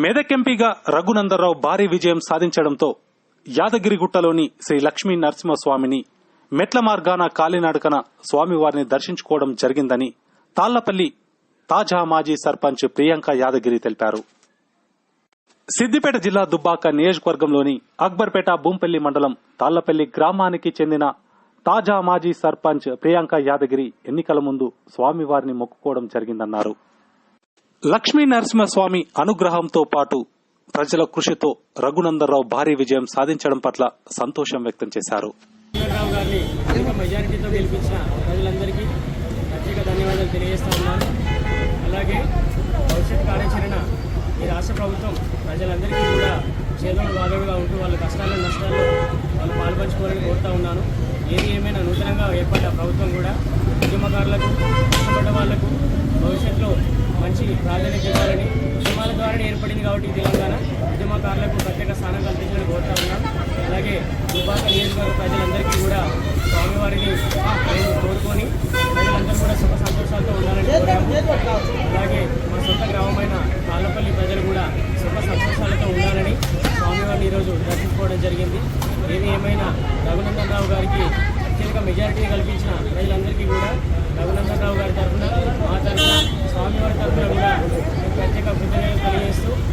మెదక్ ఎంపీగా రఘునందనరావు భారీ విజయం సాధించడంతో యాదగిరిగుట్టలోని శ్రీ లక్ష్మీ నరసింహస్వామిని మెట్ల మార్గాన కాలినడకన స్వామివారిని దర్శించుకోవడం జరిగిందని తాళ్లపల్లి తాజా మాజీ సర్పంచ్ ప్రియాంక యాదగిరి తెలిపారు. సిద్దిపేట జిల్లా దుబ్బాక నియోజకవర్గంలోని అక్బర్పేట భూంపల్లి మండలం తాళ్లపల్లి గ్రామానికి చెందిన తాజా మాజీ సర్పంచ్ ప్రియాంక యాదగిరి ఎన్నికల ముందు స్వామివారిని మొక్కుకోవడం జరిగిందన్నారు. లక్ష్మీ నరసింహస్వామి అనుగ్రహంతో పాటు ప్రజల కృషితో రఘునందనరావు భారీ విజయం సాధించడం పట్ల సంతోషం వ్యక్తం చేశారు. మెజారిటీతో గెలిపించిన ప్రజలందరికీ ప్రత్యేక ధన్యవాదాలు తెలియజేస్తా ఉన్నాను. అలాగే భవిష్యత్ కార్యాచరణ ఈ రాష్ట్ర ప్రభుత్వం ప్రజలందరికీ కూడా చేదోడు వాదోడుగా ఉంటూ వాళ్ళ కష్టాలు నష్టాల్లో వాళ్ళు పాల్పంచుకోవాలని కోరుతా ఉన్నాను. ఏది ఏమైనా నూతనంగా ఏర్పడ్డ ప్రభుత్వం కూడా ఉద్యమకారులకు కష్టపడ్డ వాళ్లకు భవిష్యత్తులో మంచి ప్రాధాన్యత ఇవ్వాలని, ఉద్యమాల ద్వారానే ఏర్పడింది కాబట్టి తెలంగాణ ఉద్యమకారులకు ప్రత్యేక స్థానం కల్పించాలని కోరుతా ఉన్నాను. అలాగే దుబ్బాక నియోజకవర్గ ప్రజలందరికీ కూడా స్వామివారిని కోరుకొని ప్రజలందరూ కూడా సుఖ సంతోషాలతో ఉండాలని కోరాము. అలాగే మా సొంత గ్రామమైన తాళ్లపల్లి ప్రజలు కూడా సుఖ సంతోషాలతో ఉండాలని స్వామివారిని ఈరోజు దర్శించుకోవడం జరిగింది. ఏది ఏమైనా రఘునందనరావు గారికి అత్యధిక మెజారిటీ కల్పించిన ప్రజలందరికీ కూడా రఘునందనరావు గారి తరఫున, మా తరఫున, స్వామివారి తరఫున కూడా ప్రత్యేక కృతజ్ఞతలు తెలియజేస్తూ